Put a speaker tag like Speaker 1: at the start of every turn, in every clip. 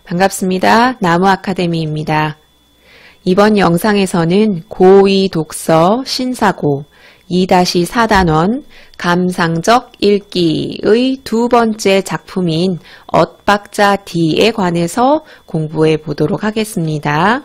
Speaker 1: 반갑습니다. 나무아카데미입니다. 이번 영상에서는 고2 독서 신사고 2-4단원 감상적 읽기의 두 번째 작품인 엇박자 D에 관해서 공부해 보도록 하겠습니다.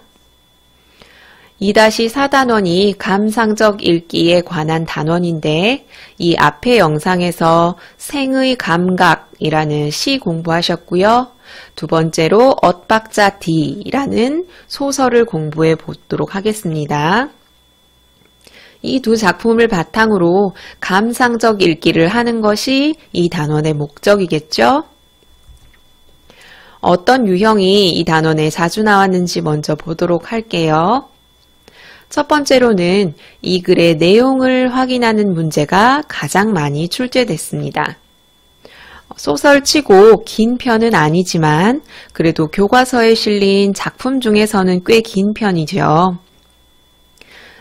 Speaker 1: 2-4단원이 감상적 읽기에 관한 단원인데 이 앞의 영상에서 생의 감각이라는 시 공부하셨고요. 두 번째로 엇박자 D라는 소설을 공부해 보도록 하겠습니다. 이 두 작품을 바탕으로 감상적 읽기를 하는 것이 이 단원의 목적이겠죠? 어떤 유형이 이 단원에 자주 나왔는지 먼저 보도록 할게요. 첫 번째로는 이 글의 내용을 확인하는 문제가 가장 많이 출제됐습니다. 소설치고 긴 편은 아니지만 그래도 교과서에 실린 작품 중에서는 꽤 긴 편이죠.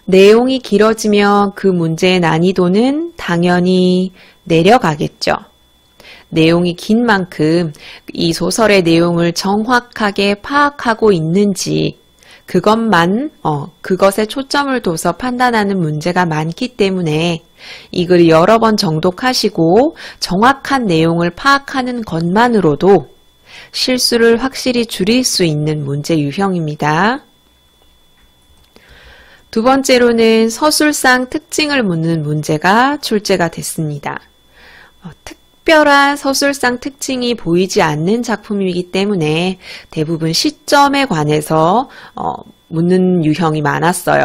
Speaker 1: 내용이 길어지면 그 문제의 난이도는 당연히 내려가겠죠. 내용이 긴 만큼 이 소설의 내용을 정확하게 파악하고 있는지 그것에 초점을 둬서 판단하는 문제가 많기 때문에 이 글을 여러 번 정독하시고 정확한 내용을 파악하는 것만으로도 실수를 확실히 줄일 수 있는 문제 유형입니다. 두 번째로는 서술상 특징을 묻는 문제가 출제가 됐습니다. 특별한 서술상 특징이 보이지 않는 작품이기 때문에 대부분 시점에 관해서 묻는 유형이 많았어요.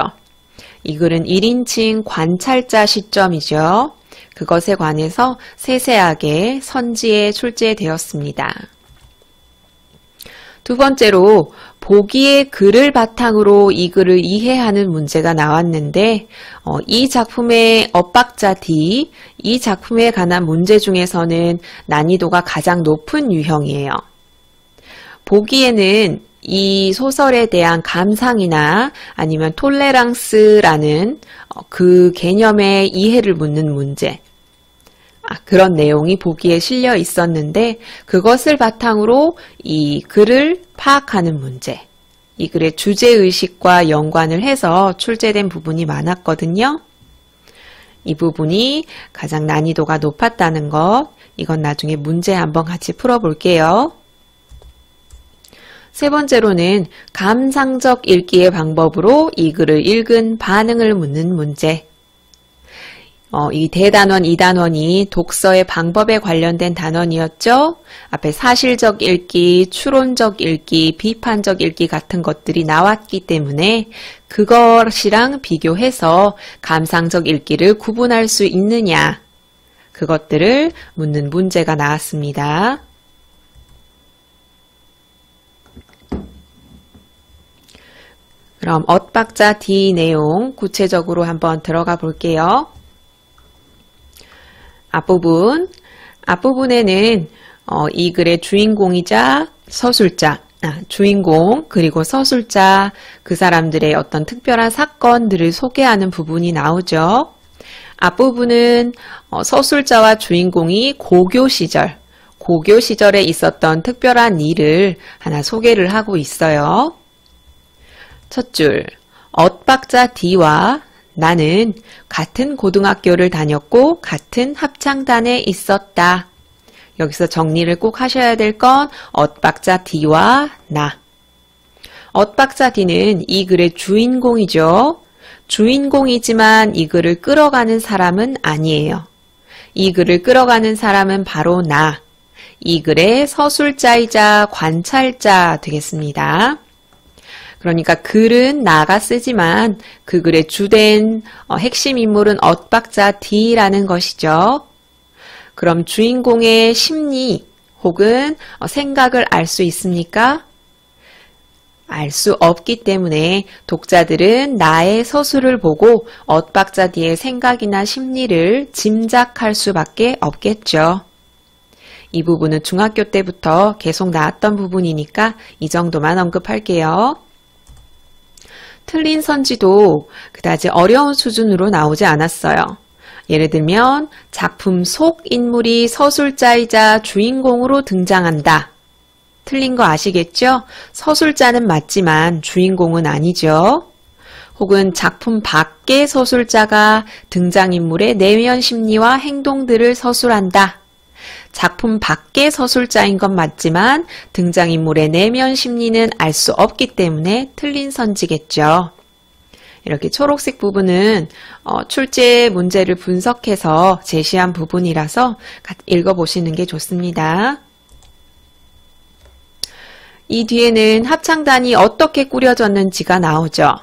Speaker 1: 이 글은 1인칭 관찰자 시점이죠. 그것에 관해서 세세하게 선지에 출제되었습니다. 두 번째로 보기의 글을 바탕으로 이 글을 이해하는 문제가 나왔는데 이 작품의 엇박자 D, 이 작품에 관한 문제 중에서는 난이도가 가장 높은 유형이에요. 보기에는 이 소설에 대한 감상이나 아니면 톨레랑스라는 그 개념의 이해를 묻는 문제, 그런 내용이 보기에 실려 있었는데 그것을 바탕으로 이 글을 파악하는 문제, 이 글의 주제의식과 연관을 해서 출제된 부분이 많았거든요. 이 부분이 가장 난이도가 높았다는 것, 이건 나중에 문제 한번 같이 풀어볼게요. 세 번째로는 감상적 읽기의 방법으로 이 글을 읽은 반응을 묻는 문제. 이 대단원, 2단원이 독서의 방법에 관련된 단원이었죠. 앞에 사실적 읽기, 추론적 읽기, 비판적 읽기 같은 것들이 나왔기 때문에 그것이랑 비교해서 감상적 읽기를 구분할 수 있느냐, 그것들을 묻는 문제가 나왔습니다. 그럼 엇박자 D 내용 구체적으로 한번 들어가 볼게요. 앞부분에는 이 글의 주인공이자 서술자, 주인공 그리고 서술자, 그 사람들의 어떤 특별한 사건들을 소개하는 부분이 나오죠. 앞부분은 서술자와 주인공이 고교 시절에 있었던 특별한 일을 하나 소개를 하고 있어요. 첫 줄, 엇박자 D와 나는 같은 고등학교를 다녔고 같은 합창단에 있었다. 여기서 정리를 꼭 하셔야 될 건 엇박자 D와 나. 엇박자 D는 이 글의 주인공이죠. 주인공이지만 이 글을 끌어가는 사람은 아니에요. 이 글을 끌어가는 사람은 바로 나. 이 글의 서술자이자 관찰자 되겠습니다. 그러니까 글은 나가 쓰지만 그 글의 주된 핵심 인물은 엇박자 D라는 것이죠. 그럼 주인공의 심리 혹은 생각을 알 수 있습니까? 알 수 없기 때문에 독자들은 나의 서술을 보고 엇박자 D의 생각이나 심리를 짐작할 수밖에 없겠죠. 이 부분은 중학교 때부터 계속 나왔던 부분이니까 이 정도만 언급할게요. 틀린 선지도 그다지 어려운 수준으로 나오지 않았어요. 예를 들면 작품 속 인물이 서술자이자 주인공으로 등장한다. 틀린 거 아시겠죠? 서술자는 맞지만 주인공은 아니죠. 혹은 작품 밖의 서술자가 등장인물의 내면 심리와 행동들을 서술한다. 작품 밖의 서술자인 건 맞지만 등장인물의 내면 심리는 알 수 없기 때문에 틀린 선지겠죠. 이렇게 초록색 부분은 출제 문제를 분석해서 제시한 부분이라서 읽어보시는 게 좋습니다. 이 뒤에는 합창단이 어떻게 꾸려졌는지가 나오죠.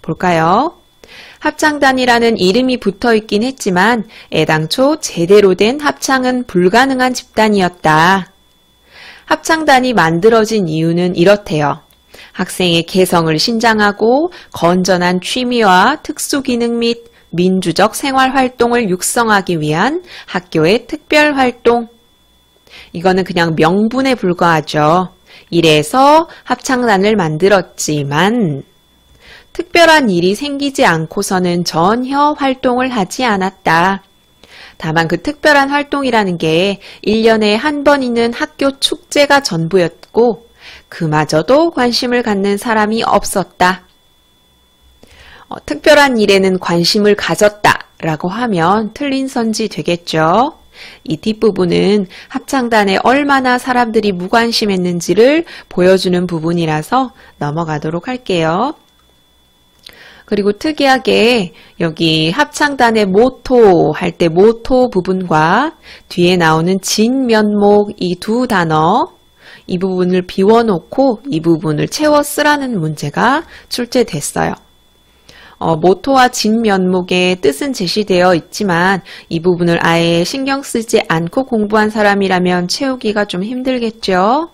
Speaker 1: 볼까요? 합창단이라는 이름이 붙어 있긴 했지만 애당초 제대로 된 합창은 불가능한 집단이었다. 합창단이 만들어진 이유는 이렇대요. 학생의 개성을 신장하고 건전한 취미와 특수기능 및 민주적 생활활동을 육성하기 위한 학교의 특별활동. 이거는 그냥 명분에 불과하죠. 이래서 합창단을 만들었지만 특별한 일이 생기지 않고서는 전혀 활동을 하지 않았다. 다만 그 특별한 활동이라는 게 1년에 한 번 있는 학교 축제가 전부였고 그마저도 관심을 갖는 사람이 없었다. 특별한 일에는 관심을 가졌다라고 하면 틀린 선지 되겠죠. 이 뒷부분은 합창단에 얼마나 사람들이 무관심했는지를 보여주는 부분이라서 넘어가도록 할게요. 그리고 특이하게 여기 합창단의 모토 할 때 모토 부분과 뒤에 나오는 진면목 이 두 단어 이 부분을 비워놓고 이 부분을 채워 쓰라는 문제가 출제됐어요. 모토와 진면목의 뜻은 제시되어 있지만 이 부분을 아예 신경 쓰지 않고 공부한 사람이라면 채우기가 좀 힘들겠죠.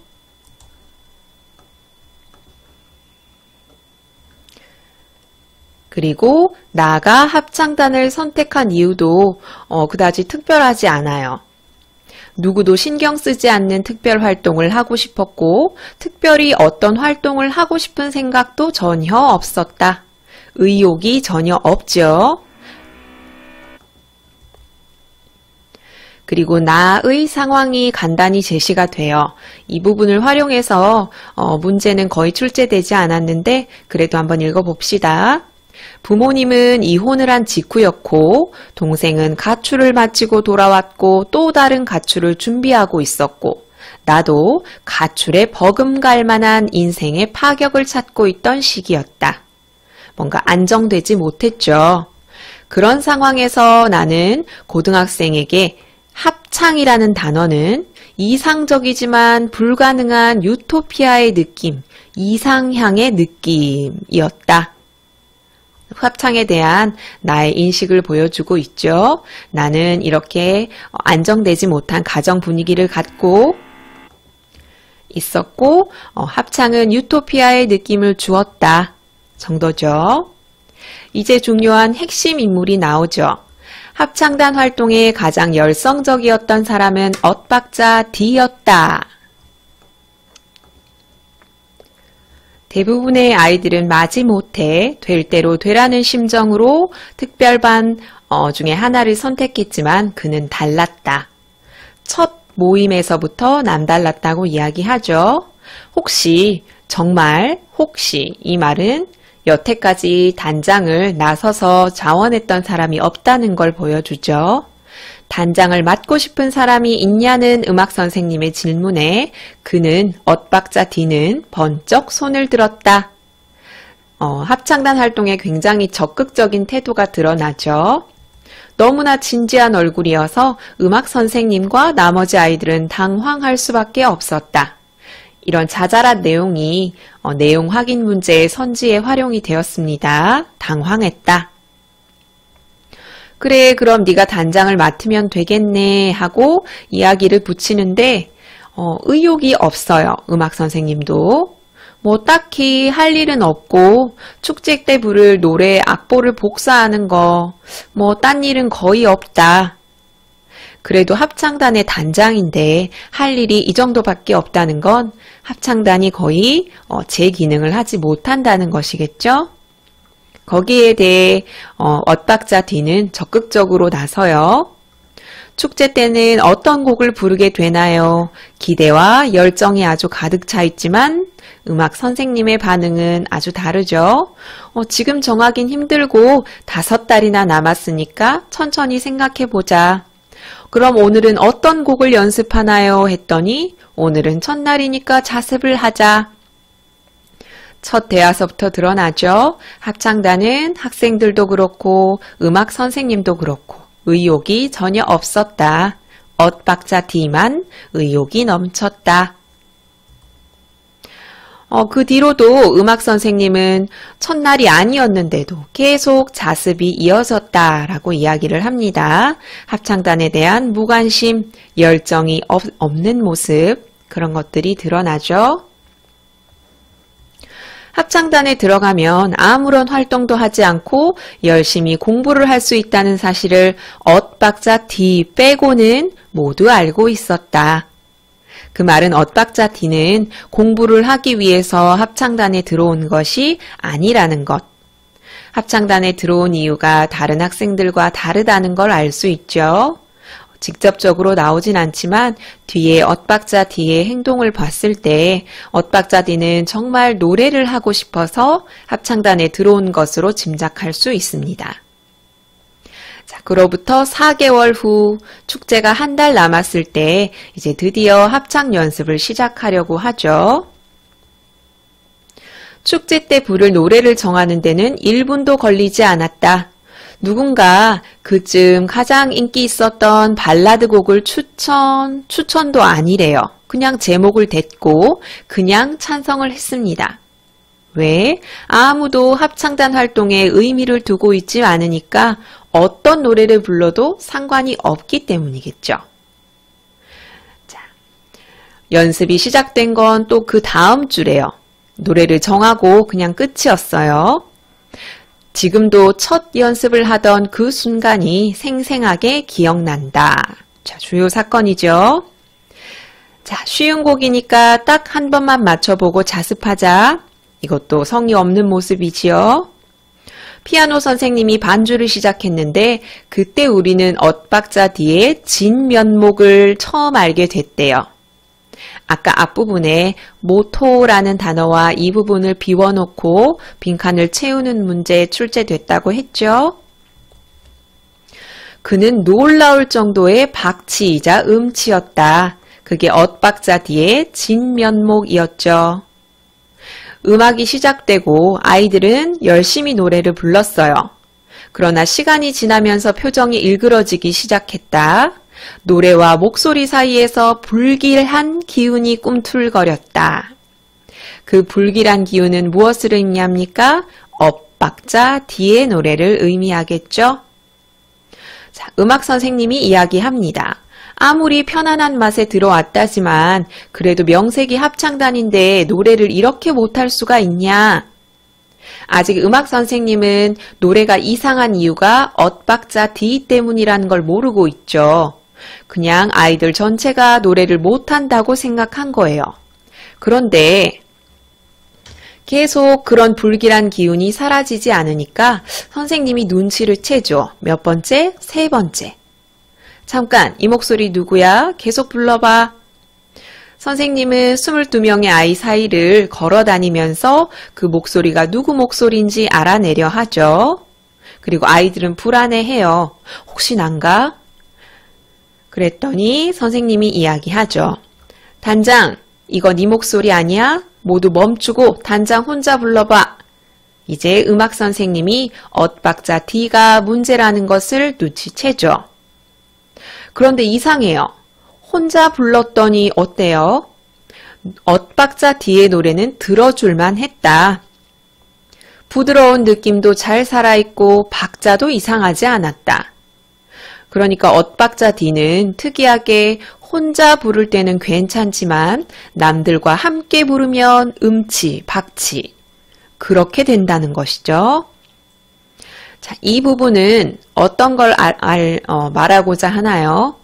Speaker 1: 그리고 나가 합창단을 선택한 이유도 그다지 특별하지 않아요. 누구도 신경 쓰지 않는 특별 활동을 하고 싶었고 특별히 어떤 활동을 하고 싶은 생각도 전혀 없었다. 의욕이 전혀 없죠. 그리고 나의 상황이 간단히 제시가 돼요. 이 부분을 활용해서 문제는 거의 출제되지 않았는데 그래도 한번 읽어봅시다. 부모님은 이혼을 한 직후였고 동생은 가출을 마치고 돌아왔고 또 다른 가출을 준비하고 있었고 나도 가출에 버금갈 만한 인생의 파격을 찾고 있던 시기였다. 뭔가 안정되지 못했죠. 그런 상황에서 나는 고등학생에게 합창이라는 단어는 이상적이지만 불가능한 유토피아의 느낌, 이상향의 느낌이었다. 합창에 대한 나의 인식을 보여주고 있죠. 나는 이렇게 안정되지 못한 가정 분위기를 갖고 있었고 합창은 유토피아의 느낌을 주었다 정도죠. 이제 중요한 핵심 인물이 나오죠. 합창단 활동에 가장 열성적이었던 사람은 엇박자 D였다. 대부분의 아이들은 마지못해 될 대로 되라는 심정으로 특별반 중에 하나를 선택했지만 그는 달랐다. 첫 모임에서부터 남달랐다고 이야기하죠. 혹시, 정말 혹시 이 말은 여태까지 단장을 나서서 자원했던 사람이 없다는 걸 보여주죠. 단장을 맡고 싶은 사람이 있냐는 음악 선생님의 질문에 그는 엇박자 D는 번쩍 손을 들었다. 합창단 활동에 굉장히 적극적인 태도가 드러나죠. 너무나 진지한 얼굴이어서 음악 선생님과 나머지 아이들은 당황할 수밖에 없었다. 이런 자잘한 내용이 내용 확인 문제의 선지에 활용이 되었습니다. 당황했다. 그래, 그럼 네가 단장을 맡으면 되겠네 하고 이야기를 붙이는데 의욕이 없어요. 음악 선생님도. 뭐 딱히 할 일은 없고 축제 때 부를 노래 악보를 복사하는 거 뭐 딴 일은 거의 없다. 그래도 합창단의 단장인데 할 일이 이 정도밖에 없다는 건 합창단이 거의 제 기능을 하지 못한다는 것이겠죠? 거기에 대해 엇박자 D는 적극적으로 나서요. 축제 때는 어떤 곡을 부르게 되나요? 기대와 열정이 아주 가득 차 있지만 음악 선생님의 반응은 아주 다르죠. 지금 정하긴 힘들고 5달이나 남았으니까 천천히 생각해보자. 그럼 오늘은 어떤 곡을 연습하나요? 했더니 오늘은 첫날이니까 자습을 하자. 첫 대화서부터 드러나죠. 합창단은 학생들도 그렇고 음악 선생님도 그렇고 의욕이 전혀 없었다. 엇박자 D만 의욕이 넘쳤다. 그 뒤로도 음악 선생님은 첫날이 아니었는데도 계속 자습이 이어졌다라고 이야기를 합니다. 합창단에 대한 무관심, 열정이 없는 모습, 그런 것들이 드러나죠. 합창단에 들어가면 아무런 활동도 하지 않고 열심히 공부를 할 수 있다는 사실을 엇박자 D 빼고는 모두 알고 있었다. 그 말은 엇박자 D는 공부를 하기 위해서 합창단에 들어온 것이 아니라는 것. 합창단에 들어온 이유가 다른 학생들과 다르다는 걸 알 수 있죠. 직접적으로 나오진 않지만 뒤에 엇박자 D의 행동을 봤을 때 엇박자 D는 정말 노래를 하고 싶어서 합창단에 들어온 것으로 짐작할 수 있습니다. 자, 그로부터 4개월 후 축제가 한 달 남았을 때 이제 드디어 합창 연습을 시작하려고 하죠. 축제 때 부를 노래를 정하는 데는 1분도 걸리지 않았다. 누군가 그쯤 가장 인기 있었던 발라드 곡을 추천도 아니래요. 그냥 제목을 댔고 그냥 찬성을 했습니다. 왜? 아무도 합창단 활동에 의미를 두고 있지 않으니까 어떤 노래를 불러도 상관이 없기 때문이겠죠. 자, 연습이 시작된 건 또 그 다음 주래요. 노래를 정하고 그냥 끝이었어요. 지금도 첫 연습을 하던 그 순간이 생생하게 기억난다. 자, 주요 사건이죠. 자, 쉬운 곡이니까 딱 한 번만 맞춰보고 자습하자. 이것도 성의 없는 모습이지요. 피아노 선생님이 반주를 시작했는데 그때 우리는 엇박자 D의 진면목을 처음 알게 됐대요. 아까 앞부분에 모토라는 단어와 이 부분을 비워놓고 빈칸을 채우는 문제 출제됐다고 했죠. 그는 놀라울 정도의 박치이자 음치였다. 그게 엇박자 D의 진면목이었죠. 음악이 시작되고 아이들은 열심히 노래를 불렀어요. 그러나 시간이 지나면서 표정이 일그러지기 시작했다. 노래와 목소리 사이에서 불길한 기운이 꿈틀거렸다. 그 불길한 기운은 무엇을 의미합니까? 엇박자 D의 노래를 의미하겠죠? 자, 음악 선생님이 이야기합니다. 아무리 편안한 맛에 들어왔다지만 그래도 명색이 합창단인데 노래를 이렇게 못할 수가 있냐? 아직 음악 선생님은 노래가 이상한 이유가 엇박자 D 때문이라는 걸 모르고 있죠. 그냥 아이들 전체가 노래를 못한다고 생각한 거예요. 그런데 계속 그런 불길한 기운이 사라지지 않으니까 선생님이 눈치를 채죠. 몇 번째? 3번째. 잠깐, 이 목소리 누구야? 계속 불러봐. 선생님은 22명의 아이 사이를 걸어 다니면서 그 목소리가 누구 목소리인지 알아내려 하죠. 그리고 아이들은 불안해해요. 혹시 난가? 그랬더니 선생님이 이야기하죠. 단장, 이거 네 목소리 아니야? 모두 멈추고 단장 혼자 불러봐. 이제 음악 선생님이 엇박자 D가 문제라는 것을 눈치채죠. 그런데 이상해요. 혼자 불렀더니 어때요? 엇박자 D의 노래는 들어줄만 했다. 부드러운 느낌도 잘 살아있고 박자도 이상하지 않았다. 그러니까 엇박자 D는 특이하게 혼자 부를 때는 괜찮지만 남들과 함께 부르면 음치, 박치 그렇게 된다는 것이죠. 자, 이 부분은 어떤 걸 말하고자 하나요?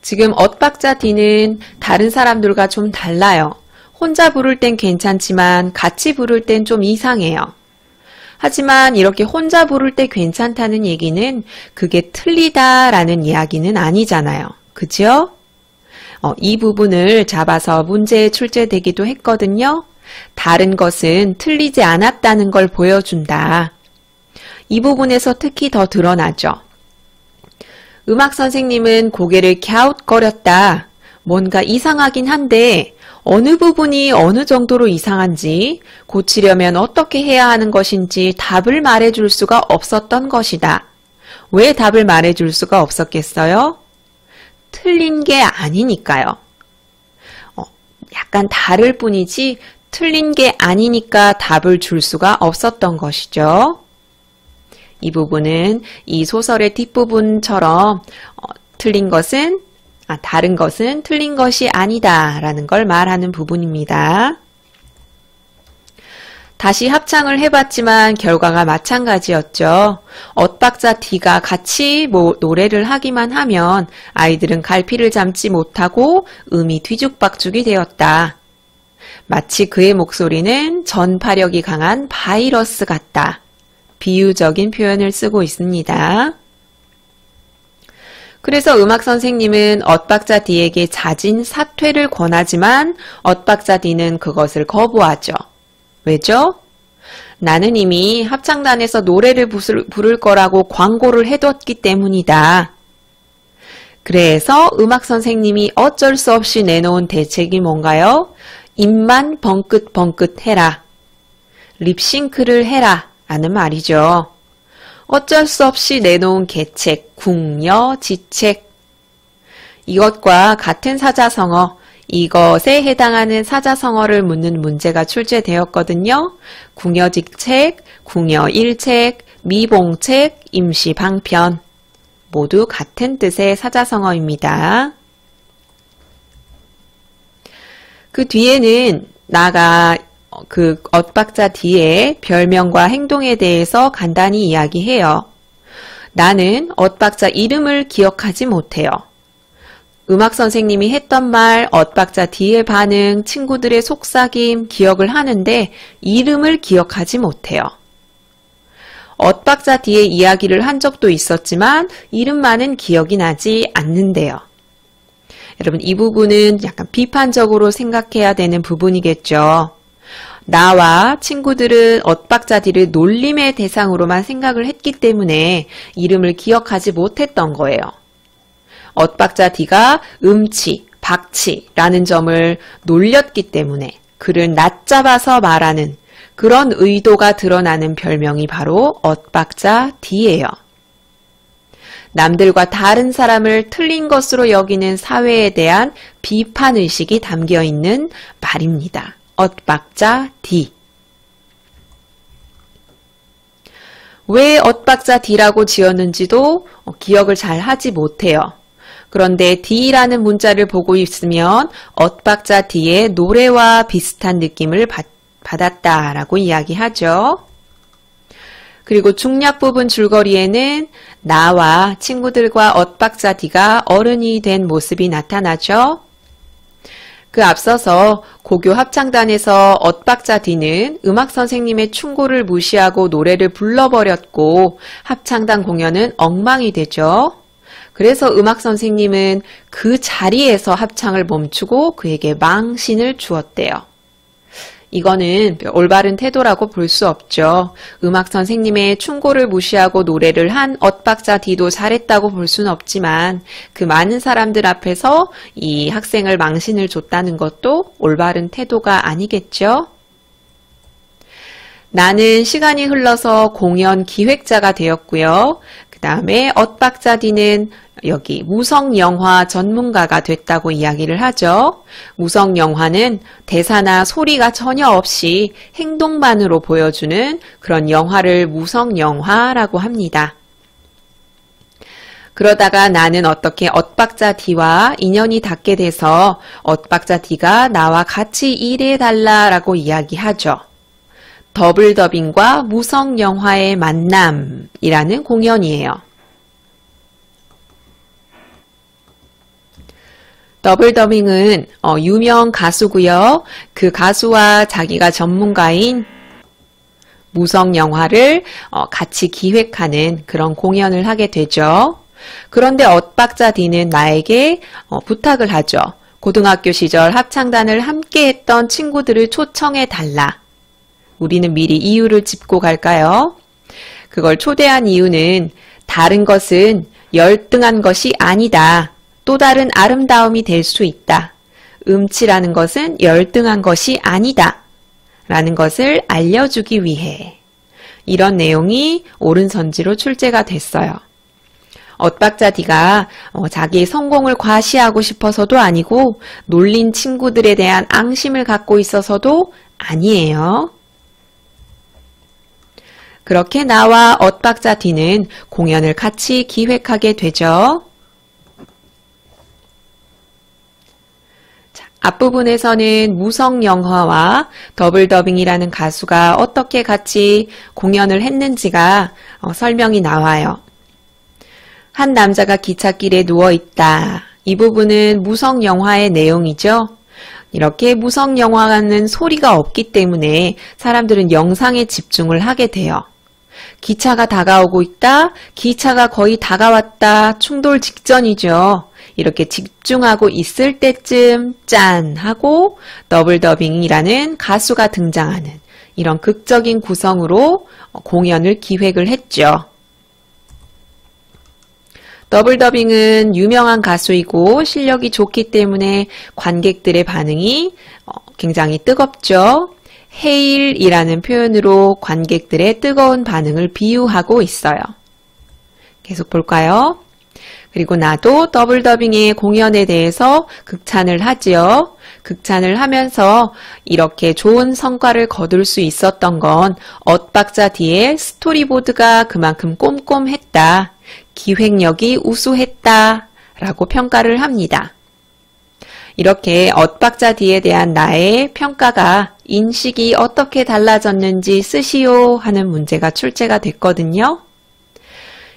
Speaker 1: 지금 엇박자 D는 다른 사람들과 좀 달라요. 혼자 부를 땐 괜찮지만 같이 부를 땐 좀 이상해요. 하지만 이렇게 혼자 부를 때 괜찮다는 얘기는 그게 틀리다라는 이야기는 아니잖아요. 그죠? 이 부분을 잡아서 문제에 출제되기도 했거든요. 다른 것은 틀리지 않았다는 걸 보여준다. 이 부분에서 특히 더 드러나죠. 음악 선생님은 고개를 갸웃거렸다. 뭔가 이상하긴 한데 어느 부분이 어느 정도로 이상한지 고치려면 어떻게 해야 하는 것인지 답을 말해줄 수가 없었던 것이다. 왜 답을 말해줄 수가 없었겠어요? 틀린 게 아니니까요. 약간 다를 뿐이지 틀린 게 아니니까 답을 줄 수가 없었던 것이죠. 이 부분은 이 소설의 뒷부분처럼 다른 것은 틀린 것이 아니다 라는 걸 말하는 부분입니다. 다시 합창을 해봤지만 결과가 마찬가지였죠. 엇박자 D가 같이 노래를 하기만 하면 아이들은 갈피를 잡지 못하고 음이 뒤죽박죽이 되었다. 마치 그의 목소리는 전파력이 강한 바이러스 같다. 비유적인 표현을 쓰고 있습니다. 그래서 음악 선생님은 엇박자 D에게 자진 사퇴를 권하지만 엇박자 D는 그것을 거부하죠. 왜죠? 나는 이미 합창단에서 노래를 부를 거라고 광고를 해뒀기 때문이다. 그래서 음악 선생님이 어쩔 수 없이 내놓은 대책이 뭔가요? 입만 벙긋벙긋 해라. 립싱크를 해라. 라는 말이죠. 어쩔 수 없이 내놓은 계책, 궁여, 지책. 이것과 같은 사자성어, 이것에 해당하는 사자성어를 묻는 문제가 출제되었거든요. 궁여직책, 궁여일책, 미봉책, 임시방편. 모두 같은 뜻의 사자성어입니다. 그 뒤에는 그 엇박자 뒤에 별명과 행동에 대해서 간단히 이야기해요. 나는 엇박자 이름을 기억하지 못해요. 음악 선생님이 했던 말, 엇박자 뒤의 반응, 친구들의 속삭임 기억을 하는데 이름을 기억하지 못해요. 엇박자 뒤에 이야기를 한 적도 있었지만 이름만은 기억이 나지 않는데요. 여러분, 이 부분은 약간 비판적으로 생각해야 되는 부분이겠죠. 나와 친구들은 엇박자 D를 놀림의 대상으로만 생각을 했기 때문에 이름을 기억하지 못했던 거예요. 엇박자 D가 음치, 박치라는 점을 놀렸기 때문에 그를 낮잡아서 말하는 그런 의도가 드러나는 별명이 바로 엇박자 D예요. 남들과 다른 사람을 틀린 것으로 여기는 사회에 대한 비판의식이 담겨있는 말입니다. 엇박자 D. 왜 엇박자 D라고 지었는지도 기억을 잘 하지 못해요. 그런데 D라는 문자를 보고 있으면 엇박자 D의 노래와 비슷한 느낌을 받았다라고 이야기하죠. 그리고 중략 부분 줄거리에는 나와 친구들과 엇박자 D가 어른이 된 모습이 나타나죠. 그 앞서서 고교 합창단에서 엇박자 D는 음악 선생님의 충고를 무시하고 노래를 불러버렸고 합창단 공연은 엉망이 되죠. 그래서 음악 선생님은 그 자리에서 합창을 멈추고 그에게 망신을 주었대요. 이거는 올바른 태도라고 볼 수 없죠. 음악 선생님의 충고를 무시하고 노래를 한 엇박자 D도 잘했다고 볼 수는 없지만 그 많은 사람들 앞에서 이 학생을 망신을 줬다는 것도 올바른 태도가 아니겠죠. 나는 시간이 흘러서 공연 기획자가 되었고요. 그 다음에 엇박자 D는 여기 무성영화 전문가가 됐다고 이야기를 하죠. 무성영화는 대사나 소리가 전혀 없이 행동만으로 보여주는 그런 영화를 무성영화라고 합니다. 그러다가 나는 어떻게 엇박자 D와 인연이 닿게 돼서 엇박자 D가 나와 같이 일해달라라고 이야기하죠. 더블 더빙과 무성영화의 만남이라는 공연이에요. 더블 더빙은 유명 가수고요. 그 가수와 자기가 전문가인 무성 영화를 같이 기획하는 그런 공연을 하게 되죠. 그런데 엇박자 D는 나에게 부탁을 하죠. 고등학교 시절 합창단을 함께 했던 친구들을 초청해 달라. 우리는 미리 이유를 짚고 갈까요? 그걸 초대한 이유는 다른 것은 열등한 것이 아니다. 또 다른 아름다움이 될 수 있다. 음치라는 것은 열등한 것이 아니다. 라는 것을 알려주기 위해 이런 내용이 옳은 선지로 출제가 됐어요. 엇박자 D가 자기의 성공을 과시하고 싶어서도 아니고 놀린 친구들에 대한 앙심을 갖고 있어서도 아니에요. 그렇게 나와 엇박자 D는 공연을 같이 기획하게 되죠. 앞부분에서는 무성영화와 더블더빙이라는 가수가 어떻게 같이 공연을 했는지가 설명이 나와요. 한 남자가 기찻길에 누워있다. 이 부분은 무성영화의 내용이죠. 이렇게 무성영화는 소리가 없기 때문에 사람들은 영상에 집중을 하게 돼요. 기차가 다가오고 있다. 기차가 거의 다가왔다. 충돌 직전이죠. 이렇게 집중하고 있을 때쯤 짠 하고 더블더빙이라는 가수가 등장하는 이런 극적인 구성으로 공연을 기획을 했죠. 더블더빙은 유명한 가수이고 실력이 좋기 때문에 관객들의 반응이 굉장히 뜨겁죠. 헤일이라는 표현으로 관객들의 뜨거운 반응을 비유하고 있어요. 계속 볼까요? 그리고 나도 더블더빙의 공연에 대해서 극찬을 하지요. 극찬을 하면서 이렇게 좋은 성과를 거둘 수 있었던 건 엇박자 D의 스토리보드가 그만큼 꼼꼼했다. 기획력이 우수했다. 라고 평가를 합니다. 이렇게 엇박자 D에 대한 나의 평가가 인식이 어떻게 달라졌는지 쓰시오 하는 문제가 출제가 됐거든요.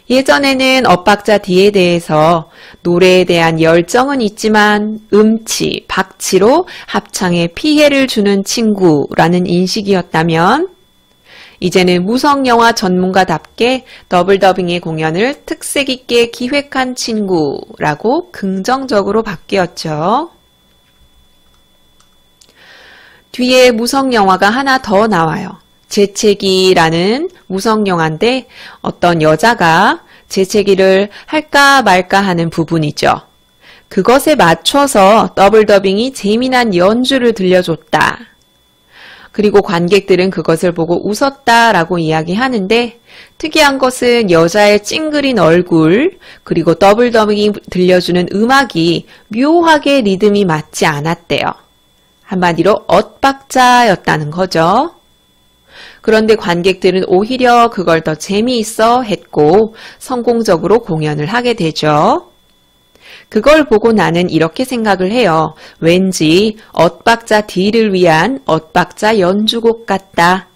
Speaker 1: 예전에는 엇박자 D에 대해서 노래에 대한 열정은 있지만 음치, 박치로 합창에 피해를 주는 친구라는 인식이었다면 이제는 무성영화 전문가답게 더블더빙의 공연을 특색 있게 기획한 친구라고 긍정적으로 바뀌었죠. 뒤에 무성영화가 하나 더 나와요. 재채기라는 무성영화인데 어떤 여자가 재채기를 할까 말까 하는 부분이죠. 그것에 맞춰서 더블더빙이 재미난 연주를 들려줬다. 그리고 관객들은 그것을 보고 웃었다라고 이야기하는데 특이한 것은 여자의 찡그린 얼굴 그리고 더블더빙이 들려주는 음악이 묘하게 리듬이 맞지 않았대요. 한마디로 엇박자였다는 거죠. 그런데 관객들은 오히려 그걸 더 재미있어 했고 성공적으로 공연을 하게 되죠. 그걸 보고 나는 이렇게 생각을 해요. 왠지 엇박자 D를 위한 엇박자 연주곡 같다.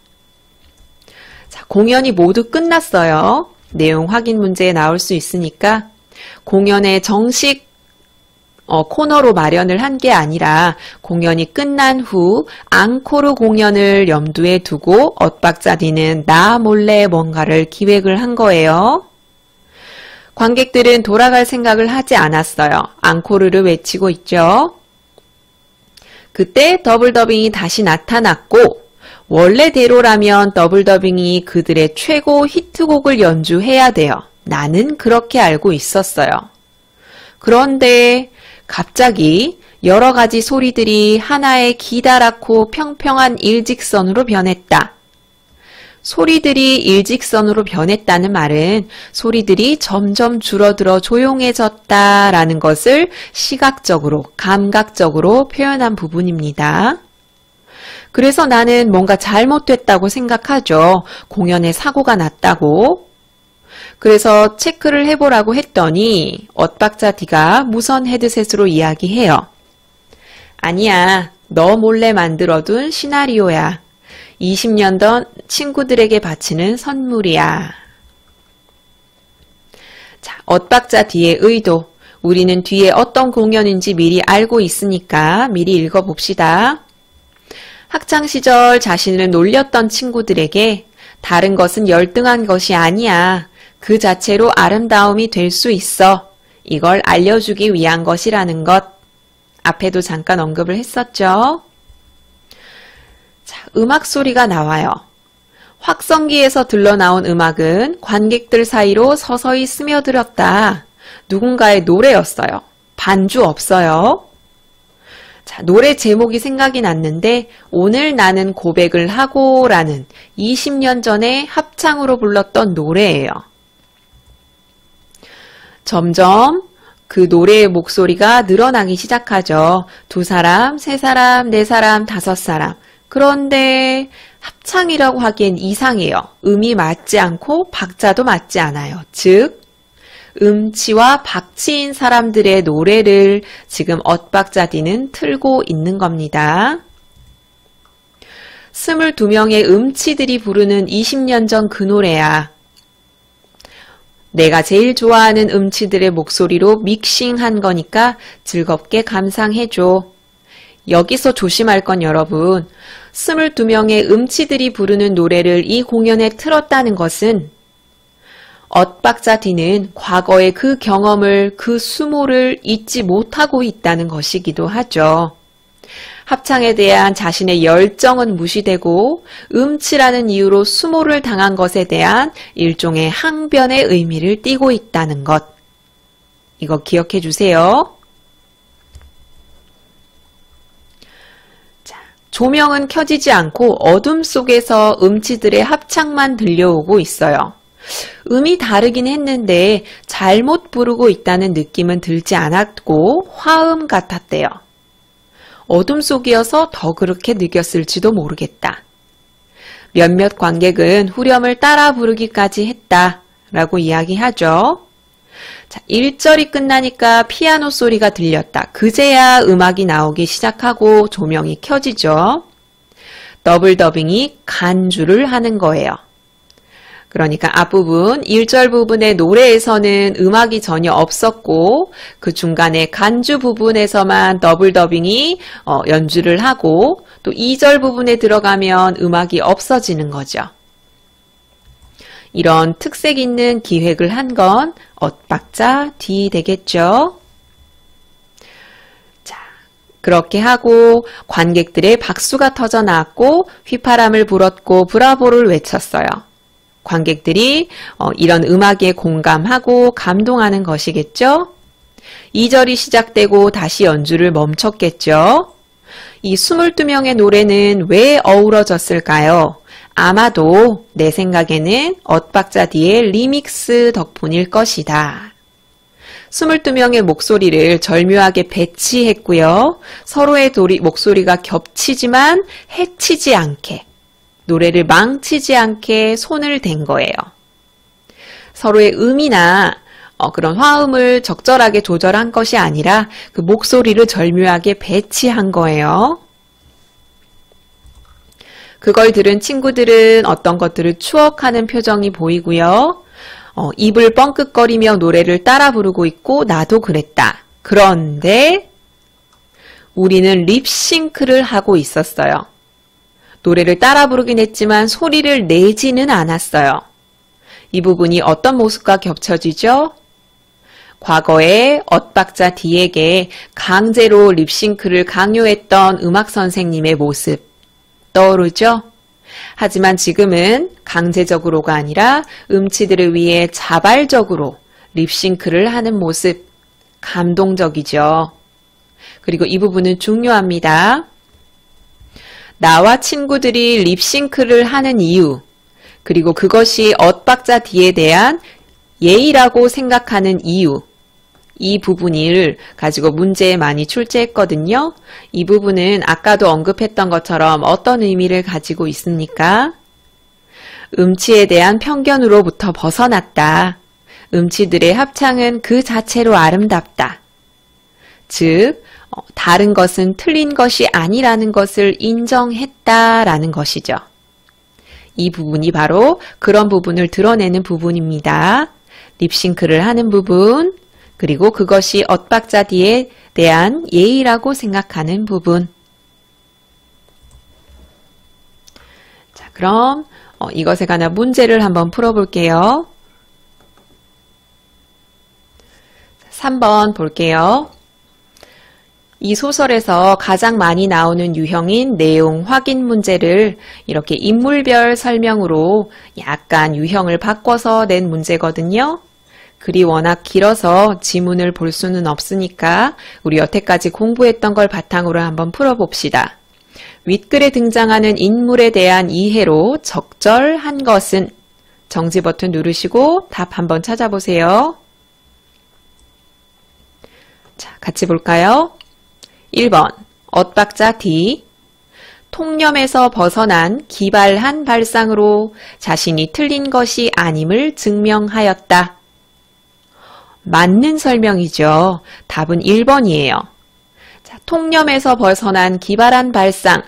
Speaker 1: 자, 공연이 모두 끝났어요. 내용 확인 문제에 나올 수 있으니까 공연의 정식 코너로 마련을 한 게 아니라 공연이 끝난 후 앙코르 공연을 염두에 두고 엇박자 D는 나 몰래 뭔가를 기획을 한 거예요. 관객들은 돌아갈 생각을 하지 않았어요. 앙코르를 외치고 있죠. 그때 더블더빙이 다시 나타났고 원래대로라면 더블더빙이 그들의 최고 히트곡을 연주해야 돼요. 나는 그렇게 알고 있었어요. 그런데 갑자기 여러 가지 소리들이 하나의 기다랗고 평평한 일직선으로 변했다. 소리들이 일직선으로 변했다는 말은 소리들이 점점 줄어들어 조용해졌다라는 것을 시각적으로, 감각적으로 표현한 부분입니다. 그래서 나는 뭔가 잘못됐다고 생각하죠. 공연에 사고가 났다고. 그래서 체크를 해보라고 했더니 엇박자 D가 무선 헤드셋으로 이야기해요. 아니야, 너 몰래 만들어둔 시나리오야. 20년 전 친구들에게 바치는 선물이야. 자, 엇박자 D의 의도. 우리는 뒤에 어떤 공연인지 미리 알고 있으니까 미리 읽어봅시다. 학창시절 자신을 놀렸던 친구들에게 다른 것은 열등한 것이 아니야. 그 자체로 아름다움이 될 수 있어. 이걸 알려주기 위한 것이라는 것. 앞에도 잠깐 언급을 했었죠. 자, 음악 소리가 나와요. 확성기에서 들러나온 음악은 관객들 사이로 서서히 스며들었다. 누군가의 노래였어요. 반주 없어요. 자, 노래 제목이 생각이 났는데 오늘 나는 고백을 하고 라는 20년 전에 합창으로 불렀던 노래예요. 점점 그 노래의 목소리가 늘어나기 시작하죠. 2사람, 3사람, 4사람, 5사람. 그런데 합창이라고 하기엔 이상해요. 음이 맞지 않고 박자도 맞지 않아요. 즉 음치와 박치인 사람들의 노래를 지금 엇박자디는 틀고 있는 겁니다. 22명의 음치들이 부르는 20년 전 그 노래야. 내가 제일 좋아하는 음치들의 목소리로 믹싱한 거니까 즐겁게 감상해줘. 여기서 조심할 건 여러분, 22명의 음치들이 부르는 노래를 이 공연에 틀었다는 것은 엇박자디는 과거의 그 경험을, 그 수모를 잊지 못하고 있다는 것이기도 하죠. 합창에 대한 자신의 열정은 무시되고 음치라는 이유로 수모를 당한 것에 대한 일종의 항변의 의미를 띠고 있다는 것. 이거 기억해 주세요. 자, 조명은 켜지지 않고 어둠 속에서 음치들의 합창만 들려오고 있어요. 음이 다르긴 했는데 잘못 부르고 있다는 느낌은 들지 않았고 화음 같았대요. 어둠 속이어서 더 그렇게 느꼈을지도 모르겠다. 몇몇 관객은 후렴을 따라 부르기까지 했다라고 이야기하죠. 자, 1절이 끝나니까 피아노 소리가 들렸다. 그제야 음악이 나오기 시작하고 조명이 켜지죠. 더블 더빙이 간주를 하는 거예요. 그러니까 앞부분 1절 부분의 노래에서는 음악이 전혀 없었고 그 중간에 간주 부분에서만 더블 더빙이 연주를 하고 또 2절 부분에 들어가면 음악이 없어지는 거죠. 이런 특색 있는 기획을 한 건 엇박자 뒤 되겠죠. 자, 그렇게 하고 관객들의 박수가 터져 나왔고 휘파람을 불었고 브라보를 외쳤어요. 관객들이 이런 음악에 공감하고 감동하는 것이겠죠. 2절이 시작되고 다시 연주를 멈췄겠죠. 이 22명의 노래는 왜 어우러졌을까요? 아마도 내 생각에는 엇박자 뒤의 리믹스 덕분일 것이다. 22명의 목소리를 절묘하게 배치했고요. 서로의 목소리가 겹치지만 해치지 않게, 노래를 망치지 않게 손을 댄 거예요. 서로의 음이나 그런 화음을 적절하게 조절한 것이 아니라 그 목소리를 절묘하게 배치한 거예요. 그걸 들은 친구들은 어떤 것들을 추억하는 표정이 보이고요. 입을 뻥끗거리며 노래를 따라 부르고 있고 나도 그랬다. 그런데 우리는 립싱크를 하고 있었어요. 노래를 따라 부르긴 했지만 소리를 내지는 않았어요. 이 부분이 어떤 모습과 겹쳐지죠? 과거에 엇박자 D에게 강제로 립싱크를 강요했던 음악 선생님의 모습 떠오르죠? 하지만 지금은 강제적으로가 아니라 음치들을 위해 자발적으로 립싱크를 하는 모습, 감동적이죠. 그리고 이 부분은 중요합니다. 나와 친구들이 립싱크를 하는 이유, 그리고 그것이 엇박자 D에 대한 예의라고 생각하는 이유, 이 부분을 가지고 문제에 많이 출제했거든요. 이 부분은 아까도 언급했던 것처럼 어떤 의미를 가지고 있습니까? 음치에 대한 편견으로부터 벗어났다. 음치들의 합창은 그 자체로 아름답다. 즉, 다른 것은 틀린 것이 아니라는 것을 인정했다라는 것이죠. 이 부분이 바로 그런 부분을 드러내는 부분입니다. 립싱크를 하는 부분, 그리고 그것이 엇박자 D에 대한 예의라고 생각하는 부분. 자, 그럼 이것에 관한 문제를 한번 풀어볼게요. 3번 볼게요. 이 소설에서 가장 많이 나오는 유형인 내용 확인 문제를 이렇게 인물별 설명으로 약간 유형을 바꿔서 낸 문제거든요. 글이 워낙 길어서 지문을 볼 수는 없으니까 우리 여태까지 공부했던 걸 바탕으로 한번 풀어봅시다. 윗글에 등장하는 인물에 대한 이해로 적절한 것은 정지 버튼 누르시고 답 한번 찾아보세요. 자, 같이 볼까요? 1번 엇박자 D. 통념에서 벗어난 기발한 발상으로 자신이 틀린 것이 아님을 증명하였다. 맞는 설명이죠. 답은 1번이에요. 자, 통념에서 벗어난 기발한 발상.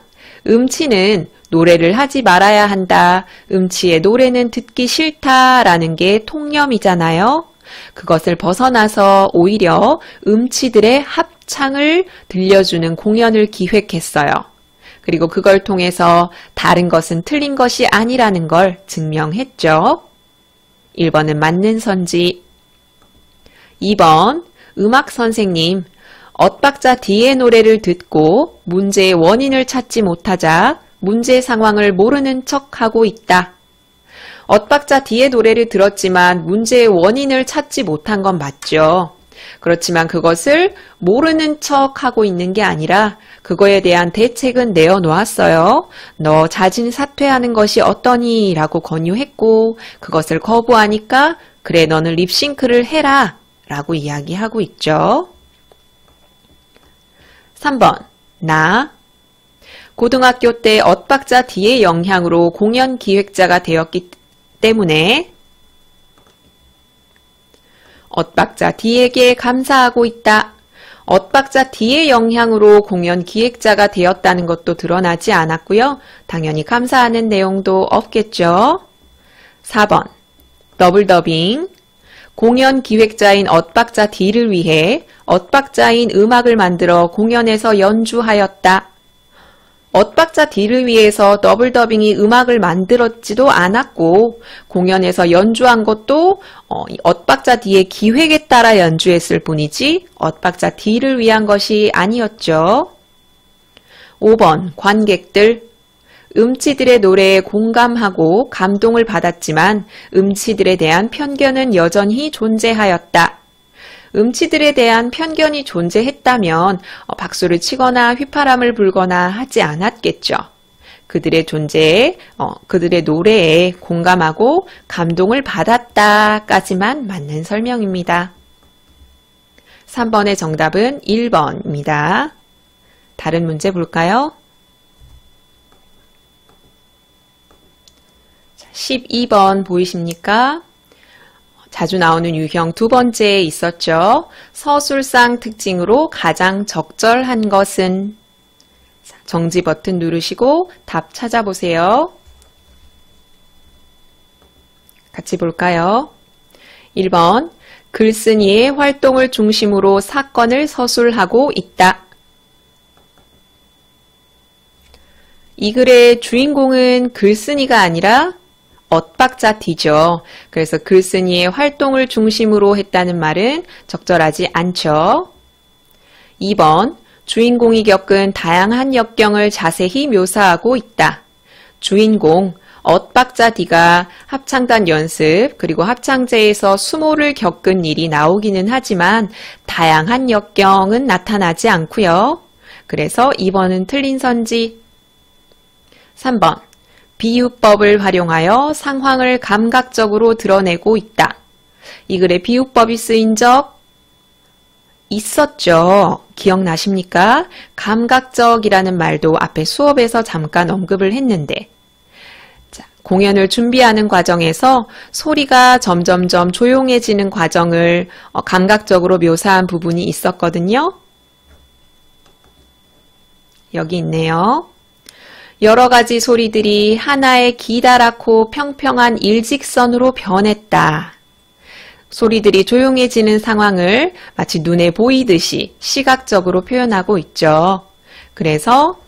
Speaker 1: 음치는 노래를 하지 말아야 한다. 음치의 노래는 듣기 싫다라는 게 통념이잖아요. 그것을 벗어나서 오히려 음치들의 합창을 들려주는 공연을 기획했어요. 그리고 그걸 통해서 다른 것은 틀린 것이 아니라는 걸 증명했죠. 1번은 맞는 선지. 2번 음악 선생님, 엇박자 D의 노래를 듣고 문제의 원인을 찾지 못하자 문제 상황을 모르는 척하고 있다. 엇박자 D의 노래를 들었지만 문제의 원인을 찾지 못한 건 맞죠. 그렇지만 그것을 모르는 척하고 있는 게 아니라 그거에 대한 대책은 내어놓았어요. 너 자진 사퇴하는 것이 어떠니? 라고 권유했고 그것을 거부하니까 그래 너는 립싱크를 해라 라고 이야기하고 있죠. 3번 나 고등학교 때 엇박자 D의 영향으로 공연 기획자가 되었기 때문에 엇박자 D에게 감사하고 있다. 엇박자 D의 영향으로 공연 기획자가 되었다는 것도 드러나지 않았고요. 당연히 감사하는 내용도 없겠죠. 4번 더블 더빙. 공연 기획자인 엇박자 D를 위해 엇박자인 음악을 만들어 공연에서 연주하였다. 엇박자 D를 위해서 더블 더빙이 음악을 만들었지도 않았고 공연에서 연주한 것도 엇박자 D의 기획에 따라 연주했을 뿐이지 엇박자 D를 위한 것이 아니었죠. 5번 관객들. 음치들의 노래에 공감하고 감동을 받았지만 음치들에 대한 편견은 여전히 존재하였다. 음치들에 대한 편견이 존재했다면 박수를 치거나 휘파람을 불거나 하지 않았겠죠. 그들의 존재에, 그들의 노래에 공감하고 감동을 받았다까지만 맞는 설명입니다. 3번의 정답은 1번입니다. 다른 문제 볼까요? 12번 보이십니까? 자주 나오는 유형 두 번째에 있었죠. 서술상 특징으로 가장 적절한 것은 정지 버튼 누르시고 답 찾아보세요. 같이 볼까요? 1번 글쓴이의 활동을 중심으로 사건을 서술하고 있다. 이 글의 주인공은 글쓴이가 아니라 엇박자 D죠. 그래서 글쓴이의 활동을 중심으로 했다는 말은 적절하지 않죠. 2번 주인공이 겪은 다양한 역경을 자세히 묘사하고 있다. 주인공 엇박자 D가 합창단 연습 그리고 합창제에서 수모를 겪은 일이 나오기는 하지만 다양한 역경은 나타나지 않고요. 그래서 2번은 틀린 선지. 3번 비유법을 활용하여 상황을 감각적으로 드러내고 있다. 이 글에 비유법이 쓰인 적 있었죠. 기억나십니까? 감각적이라는 말도 앞에 수업에서 잠깐 언급을 했는데 자, 공연을 준비하는 과정에서 소리가 점점점 조용해지는 과정을 감각적으로 묘사한 부분이 있었거든요. 여기 있네요. 여러 가지 소리들이 하나의 기다랗고 평평한 일직선으로 변했다. 소리들이 조용해지는 상황을 마치 눈에 보이듯이 시각적으로 표현하고 있죠. 그래서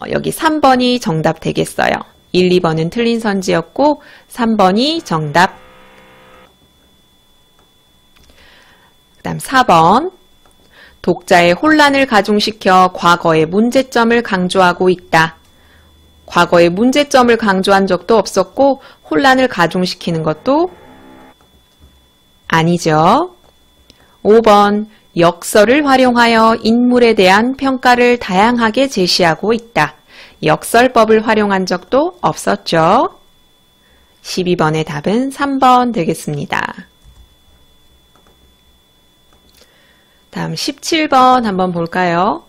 Speaker 1: 여기 3번이 정답 되겠어요. 1, 2번은 틀린 선지였고 3번이 정답. 그 다음 4번. 독자의 혼란을 가중시켜 과거의 문제점을 강조하고 있다. 과거의 문제점을 강조한 적도 없었고 혼란을 가중시키는 것도 아니죠. 5번. 역설을 활용하여 인물에 대한 평가를 다양하게 제시하고 있다. 역설법을 활용한 적도 없었죠. 12번의 답은 3번 되겠습니다. 다음 17번 한번 볼까요?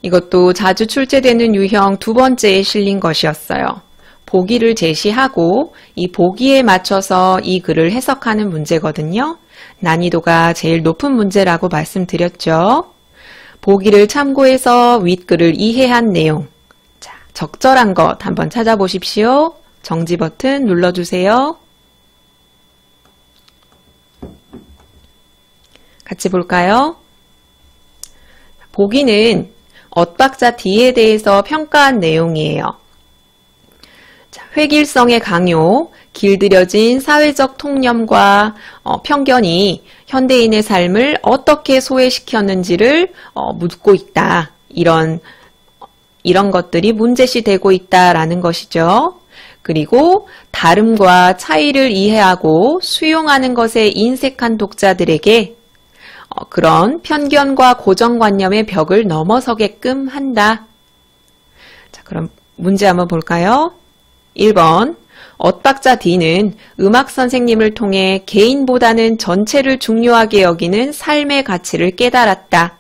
Speaker 1: 이것도 자주 출제되는 유형 두 번째에 실린 것이었어요. 보기를 제시하고 이 보기에 맞춰서 이 글을 해석하는 문제거든요. 난이도가 제일 높은 문제라고 말씀드렸죠. 보기를 참고해서 윗글을 이해한 내용. 자, 적절한 것 한번 찾아보십시오. 정지 버튼 눌러주세요. 같이 볼까요? 보기는 엇박자 D에 대해서 평가한 내용이에요. 자, 획일성의 강요, 길들여진 사회적 통념과 편견이 현대인의 삶을 어떻게 소외시켰는지를 묻고 있다. 이런 것들이 문제시되고 있다라는 것이죠. 그리고 다름과 차이를 이해하고 수용하는 것에 인색한 독자들에게 그런 편견과 고정관념의 벽을 넘어서게끔 한다. 자, 그럼 문제 한번 볼까요? 1번. 엇박자 D는 음악 선생님을 통해 개인보다는 전체를 중요하게 여기는 삶의 가치를 깨달았다.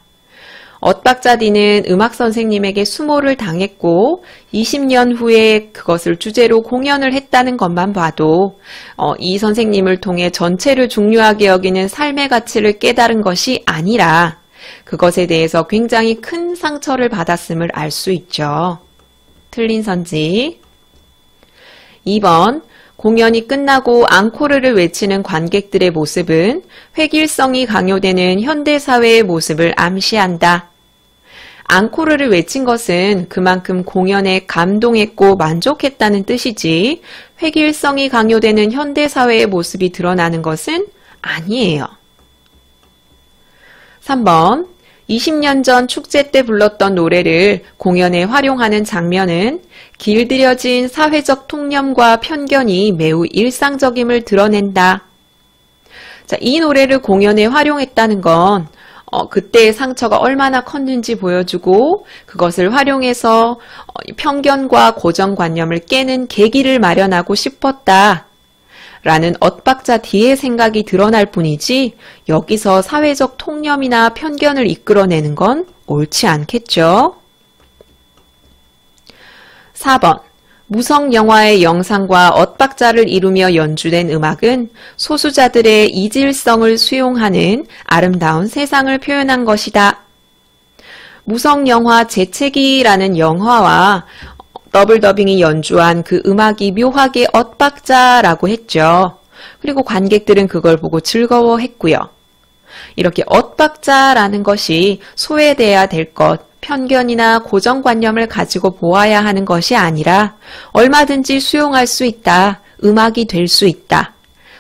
Speaker 1: 엇박자 D는 음악 선생님에게 수모를 당했고 20년 후에 그것을 주제로 공연을 했다는 것만 봐도 이 선생님을 통해 전체를 중요하게 여기는 삶의 가치를 깨달은 것이 아니라 그것에 대해서 굉장히 큰 상처를 받았음을 알 수 있죠. 틀린 선지. 2번. 공연이 끝나고 앙코르를 외치는 관객들의 모습은 획일성이 강요되는 현대사회의 모습을 암시한다. 앙코르를 외친 것은 그만큼 공연에 감동했고 만족했다는 뜻이지 획일성이 강요되는 현대사회의 모습이 드러나는 것은 아니에요. 3번. 20년 전 축제 때 불렀던 노래를 공연에 활용하는 장면은 길들여진 사회적 통념과 편견이 매우 일상적임을 드러낸다. 자, 이 노래를 공연에 활용했다는 건 그때의 상처가 얼마나 컸는지 보여주고 그것을 활용해서 편견과 고정관념을 깨는 계기를 마련하고 싶었다. 라는 엇박자 D의 생각이 드러날 뿐이지 여기서 사회적 통념이나 편견을 이끌어내는 건 옳지 않겠죠. 4번. 무성 영화의 영상과 엇박자를 이루며 연주된 음악은 소수자들의 이질성을 수용하는 아름다운 세상을 표현한 것이다. 무성 영화 재채기라는 영화와 더블 더빙이 연주한 그 음악이 묘하게 엇박자라고 했죠. 그리고 관객들은 그걸 보고 즐거워했고요. 이렇게 엇박자라는 것이 소외돼야 될 것, 편견이나 고정관념을 가지고 보아야 하는 것이 아니라 얼마든지 수용할 수 있다, 음악이 될 수 있다,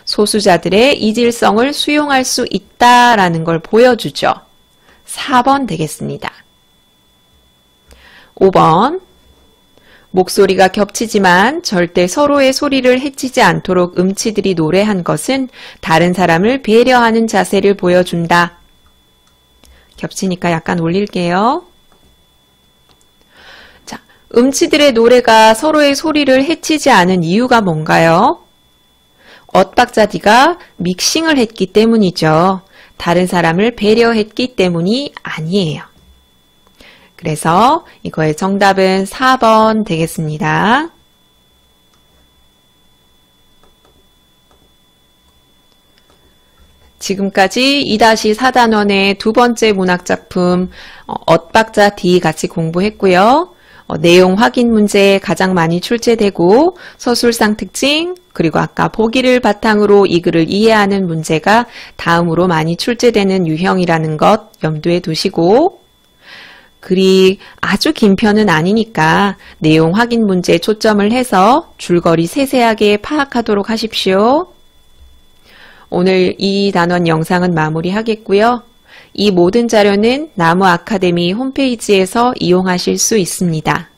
Speaker 1: 소수자들의 이질성을 수용할 수 있다라는 걸 보여주죠. 4번 되겠습니다. 5번. 목소리가 겹치지만 절대 서로의 소리를 해치지 않도록 음치들이 노래한 것은 다른 사람을 배려하는 자세를 보여준다. 겹치니까 약간 올릴게요. 자, 음치들의 노래가 서로의 소리를 해치지 않은 이유가 뭔가요? 엇박자 D가 믹싱을 했기 때문이죠. 다른 사람을 배려했기 때문이 아니에요. 그래서 이거의 정답은 4번 되겠습니다. 지금까지 2-4단원의 두 번째 문학작품 엇박자 D 같이 공부했고요. 내용 확인 문제 가장 많이 출제되고 서술상 특징 그리고 아까 보기를 바탕으로 이 글을 이해하는 문제가 다음으로 많이 출제되는 유형이라는 것 염두에 두시고 글이 아주 긴 편은 아니니까 내용 확인 문제에 초점을 해서 줄거리 세세하게 파악하도록 하십시오. 오늘 이 단원 영상은 마무리하겠고요. 이 모든 자료는 나무 아카데미 홈페이지에서 이용하실 수 있습니다.